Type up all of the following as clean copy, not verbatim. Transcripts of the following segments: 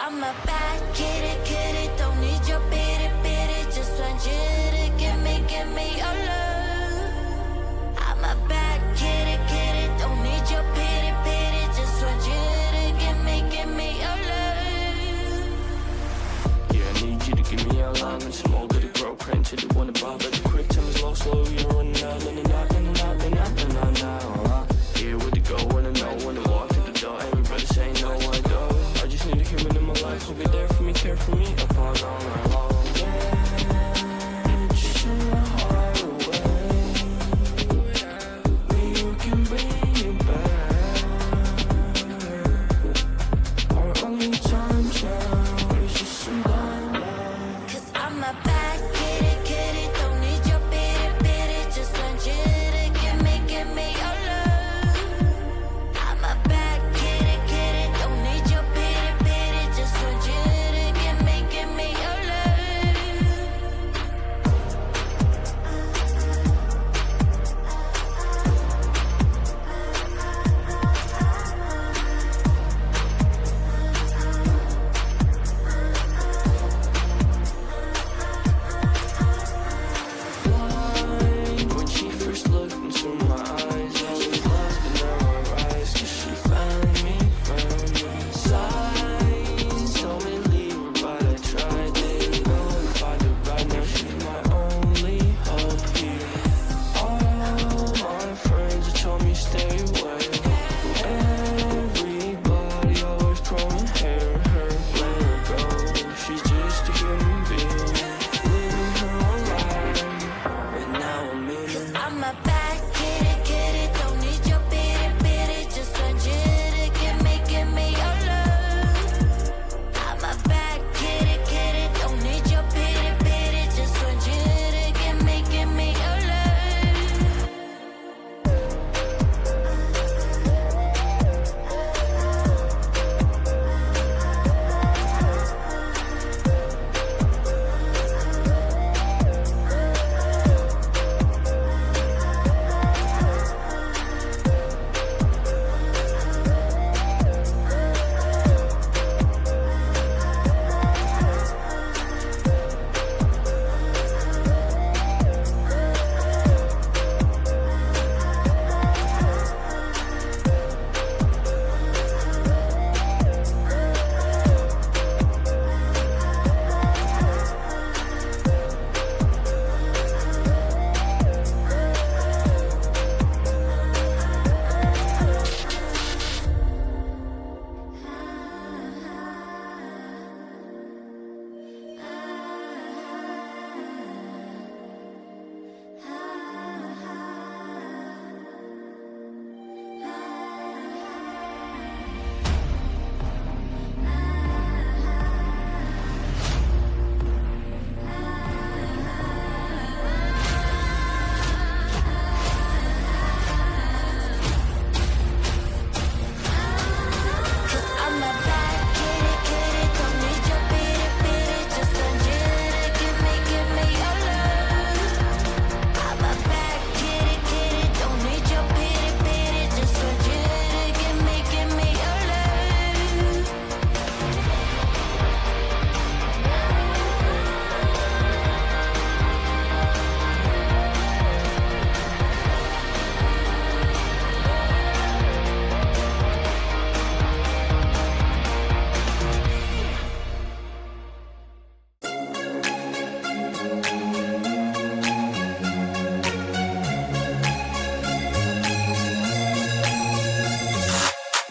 I'm a bad kitty, don't need your pity, just want you to give me your love. I'm a bad kitty, don't need your pity, just want you to give me your love. Yeah, I need you to give me your love and some more good to grow, praying to the one above. But the quick time is low, slow, you're running out, running out, running out, running out, running out. Yeah, where to go, when I know, when I walk through the door, everybody say no, I go. I just need a human in my life who'll be there for me, care for me, upon all my long. Yeah, just in my heart away. You can bring it back. Our only time now is just some blind love. 'Cause I'm a bad kitty, don't need your pity, just want you to give me your love. I'm a bad kitty, don't need your pity, just want you to give me your love. Blind when she first looked into my eyes, I was lost, but now I rise, 'cause she found me. Signs told me to leave her, but I tried, didn't know if I did right. Now she's my only hope here. All my friends have told me stay away. Everybody always throwing her, let her go. She's just a human being, living her own life, and now I'm in. 'Cause I'm a bad kitty, don't need your pity, just want you to give me your love. I'm a bad kitty, don't need your pity, just want you to give me your love.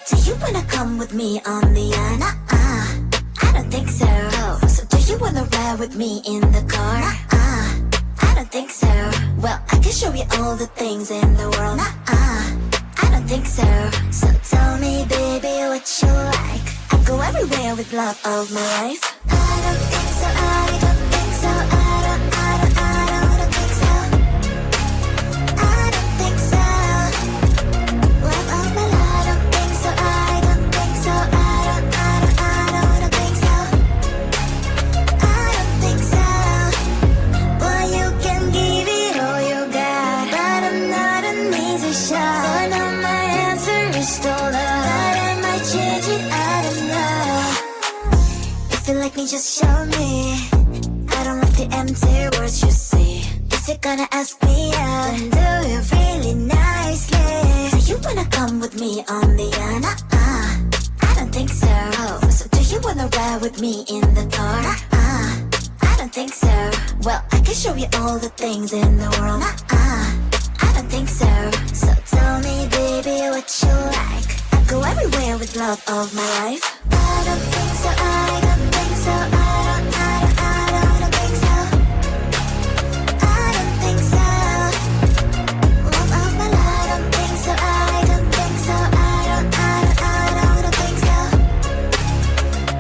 Do you wanna come with me on the yacht? I don't think so. So do you wanna ride with me in the car? I don't think so. Well, I can show you all the things in the world. I don't think so. So tell me, baby, what you like. I go everywhere with love of my life. I don't think so. I don't think so. I don't think so. I don't think so. Love of my life. I don't think so. I don't think so. I don't think so. I don't think so. Well, you can give it all you got, but I'm not an easy shot. So now my answer is still no. But I might change it. I don't know. me, just show me. I don't like the empty words you see. If you're gonna ask me out, then do it really nicely. Do you wanna come with me on the I don't think so. So do you wanna ride with me in the car? I don't think so. Well, I can show you all the things in the world. I don't think so. So tell me, baby, what you like. I go everywhere with love of my life. I don't think so. I don't think so. I don't think so. I don't think so. Love of my life. I don't think so. I don't think so. I don't think so.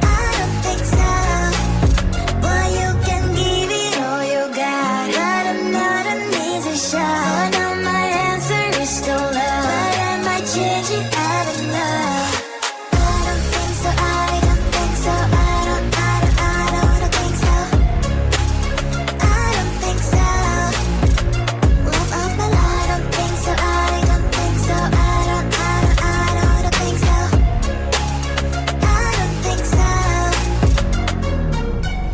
I don't think so. Boy, you can give it all you got, but I'm not an easy shot. So now my answer is still love, but I might change it out of love. I don't think so. I don't think so. I don't think so. I don't think so. Love of my life. I don't think so. I don't think so. I don't think so.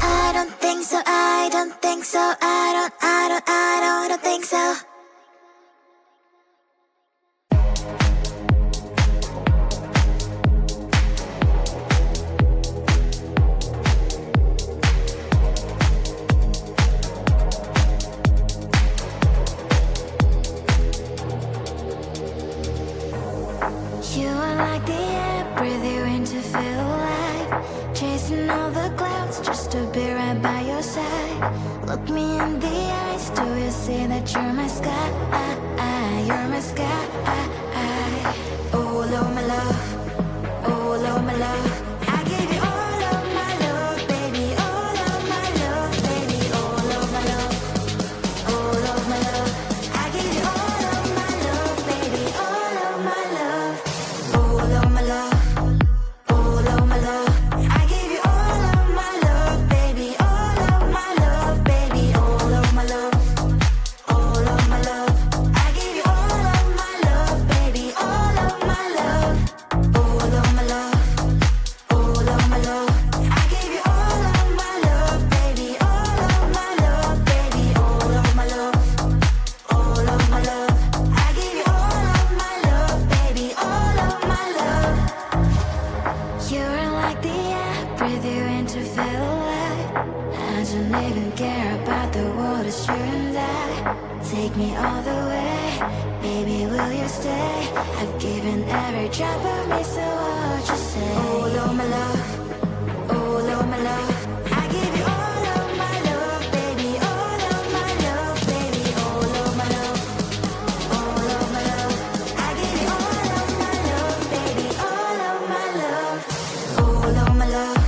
I don't think so. I don't think so. I don't think so. I don't think so. You are like the air, breathe you in to feel alive. Chasing all the clouds just to be right by your side. Look me in the eyes, do you see that you're my sky? You're my sky. Oh, Lord, my love. Oh, Lord, my love. I give you all of my love, baby. All of my love, baby. All of my love. All of my love. I give you all of my love, baby. All of my love. All of my love. All of my love. I give you all of my love, baby. All of my love, baby. All of my love. All of my love. I give you all of my love, baby. All of my love. All of my love. All of my love. I give you all of my love, baby. All of my love, baby. All of my love. All of my love. I give you all of my love, baby. All of my love. You're like the air, breathe you in to feel alive. I don't even care about the world, it's you and I. Take me all the way, baby, will you stay? I've given every drop of me, so what you say? Oh, Lord, my love. Oh, Lord, my love. I give you all of my love, baby. All of my love, baby. All of my love. All of my love. I give you all of my love, baby. All of my love. All of my love.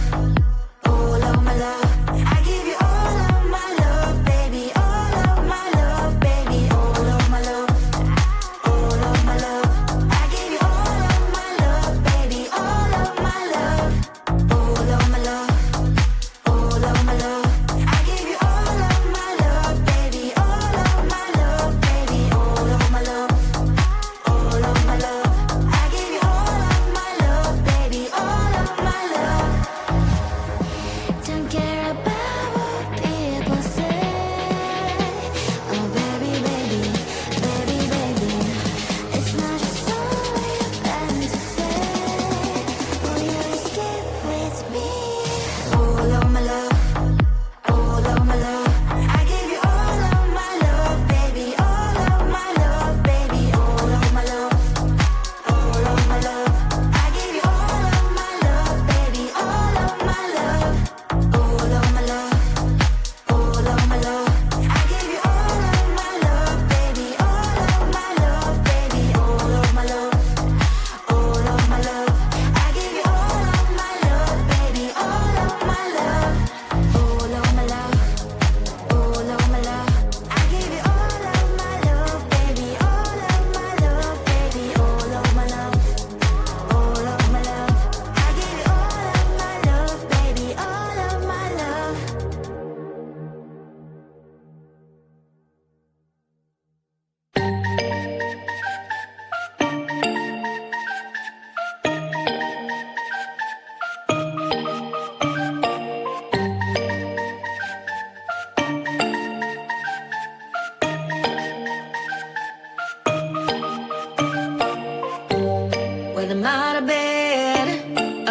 All of my love. I give you all of my love, baby. All of my love, baby. All of my love. All of my love. I give you all of my love, baby. All of my love.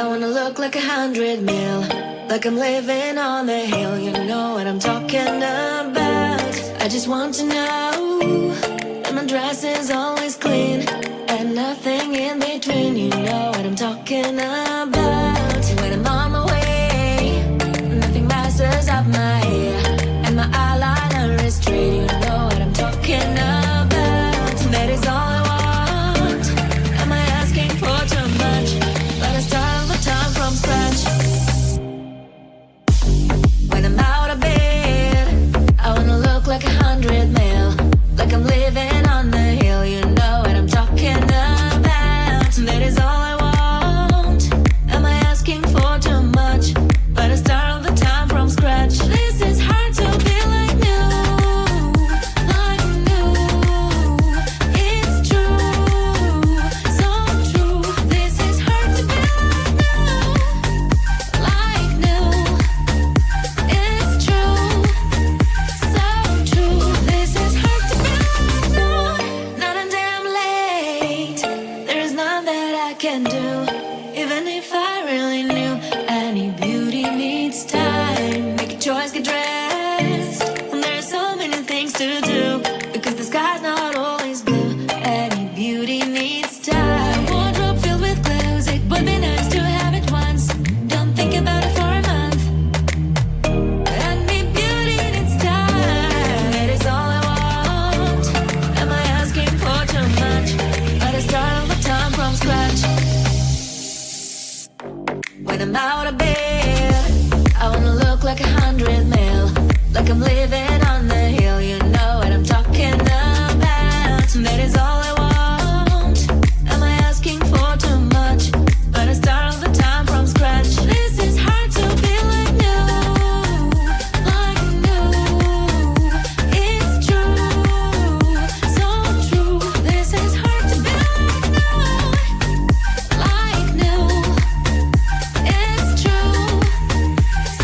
I wanna look like 100 mil, like I'm living on the hill. You know what I'm talking about. I just want to know that my dress is always clean and nothing in between. You know what I'm talking about. When I'm on my way, nothing messes up my hair, and my eyeliner is straight. You know what I'm talking about. That is all I want. Am I asking for too much? Let us start all the time from scratch. When I'm out of bed, I wanna look like 100 mil, like I'm living on the hill. You know what I'm talking about. That is all I want. Am I asking for too much? Let us start all the time from scratch. This is hard to be like new, like new. It's true, so true. This is hard to be like new, it's true, so true. This is hard to be like new. Not a damn late. There's none that I can do, even if I really knew. Any beauty needs time. Make a choice, get dressed, and there's so many things to do, because the sky's not always blue. Any beauty needs time. Wardrobe filled with clothes, it would be nice to have it once. Don't think about it for a month. Any beauty needs time. That is all I want. Am I asking for too much? Let us start all the time from scratch. When I'm out of bed, I wanna look like 100 mil, like I'm living on the hill. You know what I'm talking about. That is all I want. Am I asking for too much? Let us start all the time from scratch. This is hard to be like new, like new. It's true, so true. This is hard to be like new, it's true,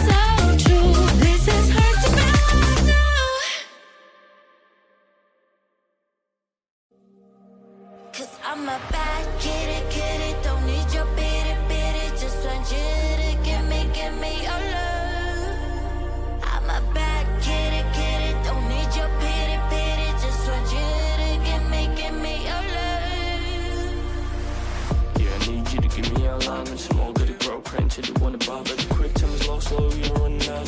so true. This is hard to be like new. 'Cause I'm a bad kitty, don't need your bitty, just want you to give me your love. I'm a bad kitty, don't need your pity, just want you to give me your love. Yeah, I need you to give me your line and some more goody grow print. You want to bar, but the quick time is low, slow, you're running out.